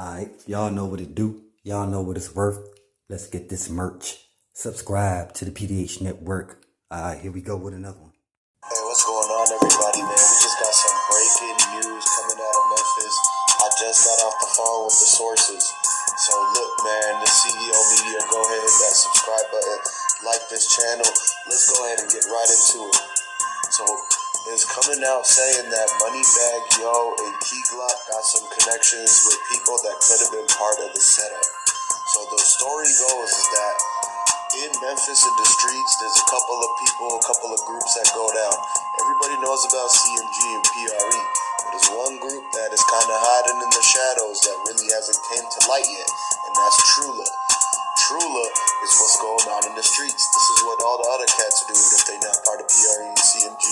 Alright, y'all know what it do. Y'all know what it's worth. Let's get this merch. Subscribe to the PDH Network. Alright, here we go with another one. Hey, what's going on, everybody, man? We just got some breaking news coming out of Memphis. I just got off the phone with the sources. So look, man, the CEO Media, go ahead, hit that subscribe button, like this channel. Let's go ahead and get right into it. So it's coming out saying that Moneybagg Yo and Key Glock got some connections with people that could have been part of the setup. So the story goes is that in Memphis in the streets, there's a couple of people, a couple of groups that go down. Everybody knows about CMG and P.R.E, but there's one group that is kind of hiding in the shadows that really hasn't came to light yet, and that's Trulla. Trulla is what's going on in the streets. This is what all the other cats are doing if they're not part of P.R.E and CMG.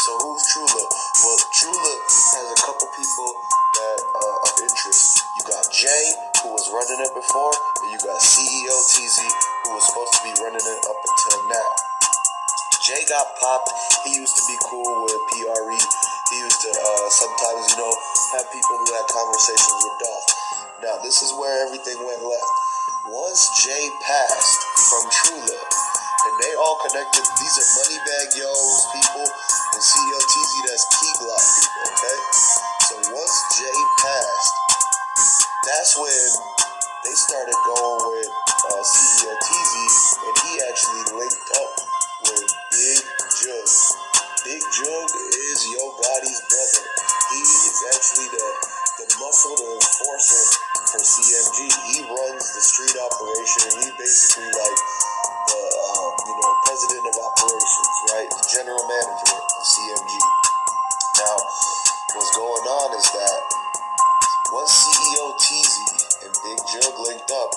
So who's Trulla? Well, Trulla has a couple people that are of interest. You got Jay, who was running it before, and you got CEO TZ, who was supposed to be running it up until now. Jay got popped. He used to be cool with P.R.E. He used to sometimes, have people who had conversations with Dolph. Now, this is where everything went left. Once Jay passed from Trulla, and they all connected, these are Moneybagg Yo's people, and CEO TZ, that's Key Glock people, okay? So once Jay passed, that's when they started going with CEO TZ, and he actually linked up with Big Jug. Big Jug is Yo Gotti's brother. He is actually the muscle, the enforcer for CMG. He runs the street operation, and he's basically like the president of operations, right? The general manager of CMG. Now, what's going on is that once CEO TZ and Big Jug linked up,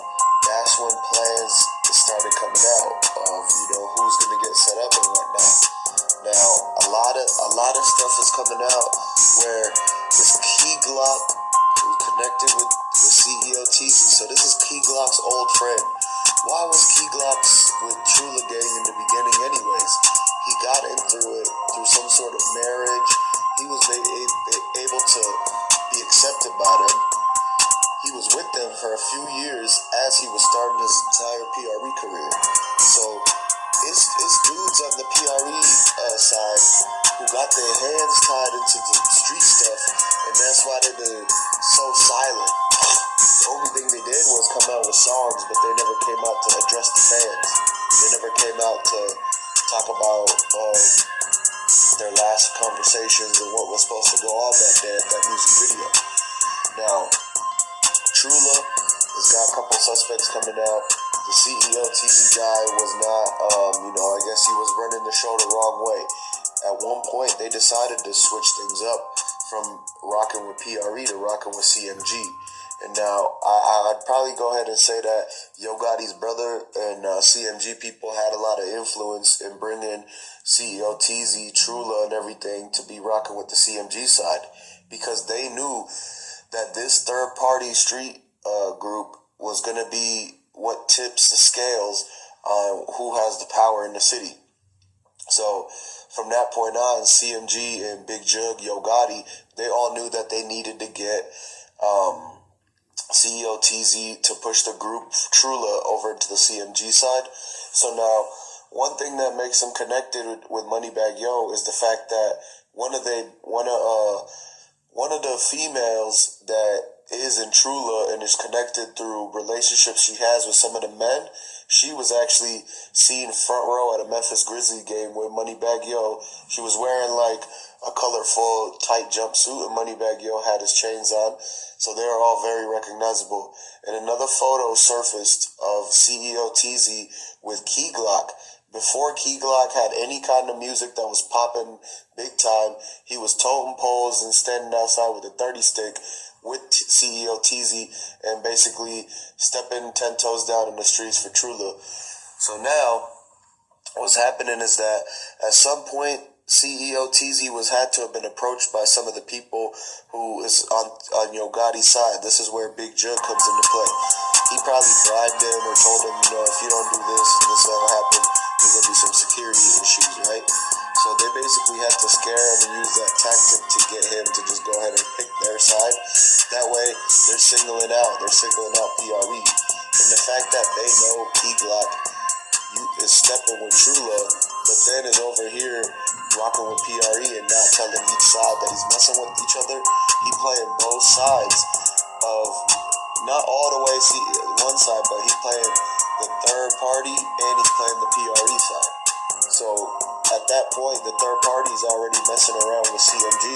that's when plans started coming out of who's gonna get set up and whatnot. Now a lot of stuff is coming out where this Key Glock was connected with the CEO TZ. So this is Key Glock's old friend. Why was Key Glock with Trulla gang in the beginning anyways? He got in through it through some sort of marriage. He was able to be accepted by them. He was with them for a few years as he was starting his entire P.R.E career. So it's dudes on the P.R.E side who got their hands tied into the street stuff, and that's why they've been so silent. The only thing they did was come out with songs, but they never came out to address the fans. They never came out to talk about their last conversations and what was supposed to go on that day at that music video. Now, Trulla has got a couple suspects coming out. The CEO TZ guy was not, I guess he was running the show the wrong way. At one point, they decided to switch things up from rocking with P.R.E to rocking with CMG. And now, I'd probably go ahead and say that Yo Gotti's brother and CMG people had a lot of influence in bringing CEO TZ, Trulla, and everything to be rocking with the CMG side, because they knew that this third-party street group was going to be what tips the scales on who has the power in the city. So from that point on, CMG and Big Jug, Yo Gotti, they all knew that they needed to get CEO TZ to push the group Trulla over into the CMG side. So now, one thing that makes them connected with Moneybagg Yo is the fact that one of the females that is in Trulla and is connected through relationships she has with some of the men, she was actually seen front row at a Memphis Grizzly game with Moneybagg Yo. She was wearing like a colorful tight jumpsuit, and Moneybagg Yo had his chains on, so they are all very recognizable. And another photo surfaced of CEO TZ with Key Glock. Before Key Glock had any kind of music that was popping big time, he was toting poles and standing outside with a 30 stick with CEO TZ and basically stepping 10 toes down in the streets for Trulla. So now, what's happening is that at some point, CEO TZ had to have been approached by some of the people who is on Yo Gotti's side. This is where Big Jug comes into play. He probably bribed him or told him, if you don't do this and this will happen, there's going to be some security issues, right? So So they basically had to scare him and use that tactic to get him to just go ahead and pick their side. That way, they're singling out P.R.E. And the fact that they know P-Glock is stepping with Trulla, but then is over here rocking with P.R.E. and not telling each side that he's messing with each other. He playing both sides of, not all the way one side, but he playing the third party and he's playing the P.R.E. side. So at that point, the third party is already messing around with CMG.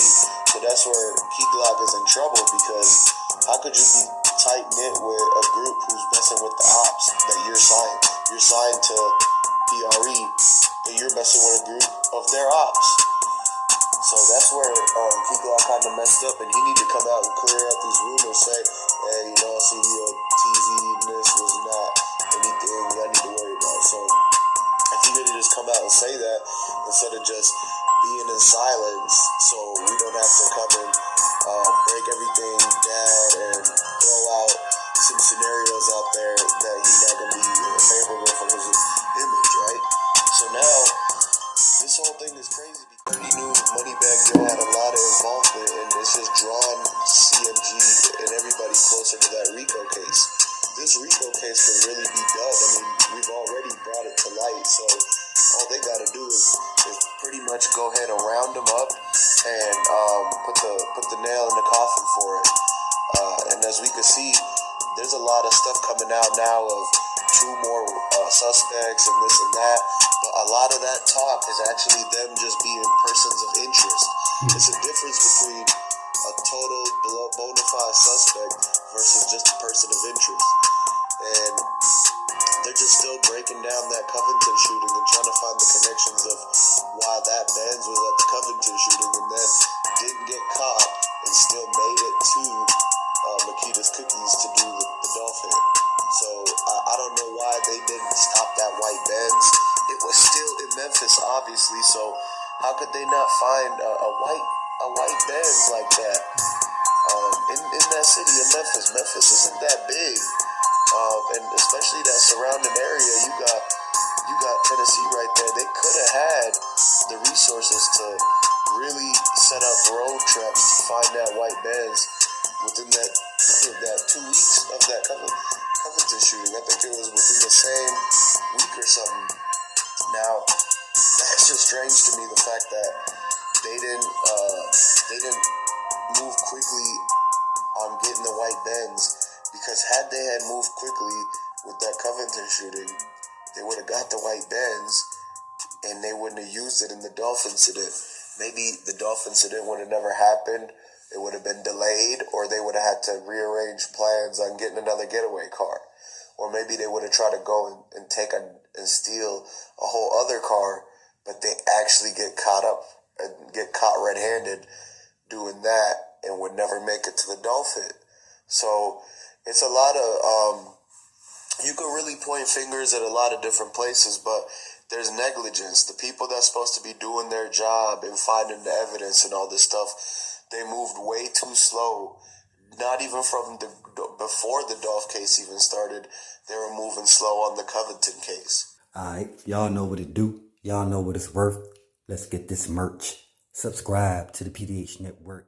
So that's where P-Glock is in trouble, because how could you be tight-knit with a group who's messing with the ops that you're signed? You're signed to P.R.E. and you're messing with a group of their ops. So that's where P-Glock kind of messed up, and he need to come out and clear up these rumors, say, hey, CEO TZ and this was not anything I need to worry about. So if he really just come out and say that, instead of just being in silence, so we don't have to come and break everything down and throw out some scenarios out there that he's not going to be favorable for his image, right? So now, this whole thing is crazy because he knew Moneybagg Yo had a lot of involvement, and it's just drawn CMG and everybody closer to that RICO case. This RICO case could really be done. I mean, we've already brought it to light, so all they got to do is pretty much go ahead and round them up and put the nail in the coffin for it. And as we can see, there's a lot of stuff coming out now of 2 more suspects and this and that, but a lot of that talk is actually them just being persons of interest. It's a difference between a total bona fide suspect versus just a person of interest. And they're just still breaking down that Covington shooting and trying to find the connections of why that Benz was at the Covington shooting and then didn't get caught and still made it to Makita's Cookies to do the dolphin. So I don't know why they didn't stop that white Benz. It was still in Memphis, obviously, so how could they not find a white Benz like that in that city of Memphis? Memphis isn't that big. And especially that surrounding area, you got Tennessee right there. They could have had the resources to really set up road traps to find that white Benz within that 2 weeks of that Covington shooting. I think it was within the same week or something. Now, that's just strange to me, the fact that they didn't move quickly on getting the white Benz. Because had they had moved quickly with that Covington shooting, they would have got the white Benz and they wouldn't have used it in the Dolphin incident. Maybe the Dolphin incident would have never happened. It would have been delayed, or they would have had to rearrange plans on getting another getaway car. Or maybe they would have tried to go and steal a whole other car, but they actually get caught red-handed doing that and would never make it to the Dolphin. So it's a lot of, you could really point fingers at a lot of different places, but there's negligence. The people that's supposed to be doing their job and finding the evidence and all this stuff, they moved way too slow. Not even before the Dolph case even started, they were moving slow on the Covington case. Alright, y'all know what it do. Y'all know what it's worth. Let's get this merch. Subscribe to the PDH Network.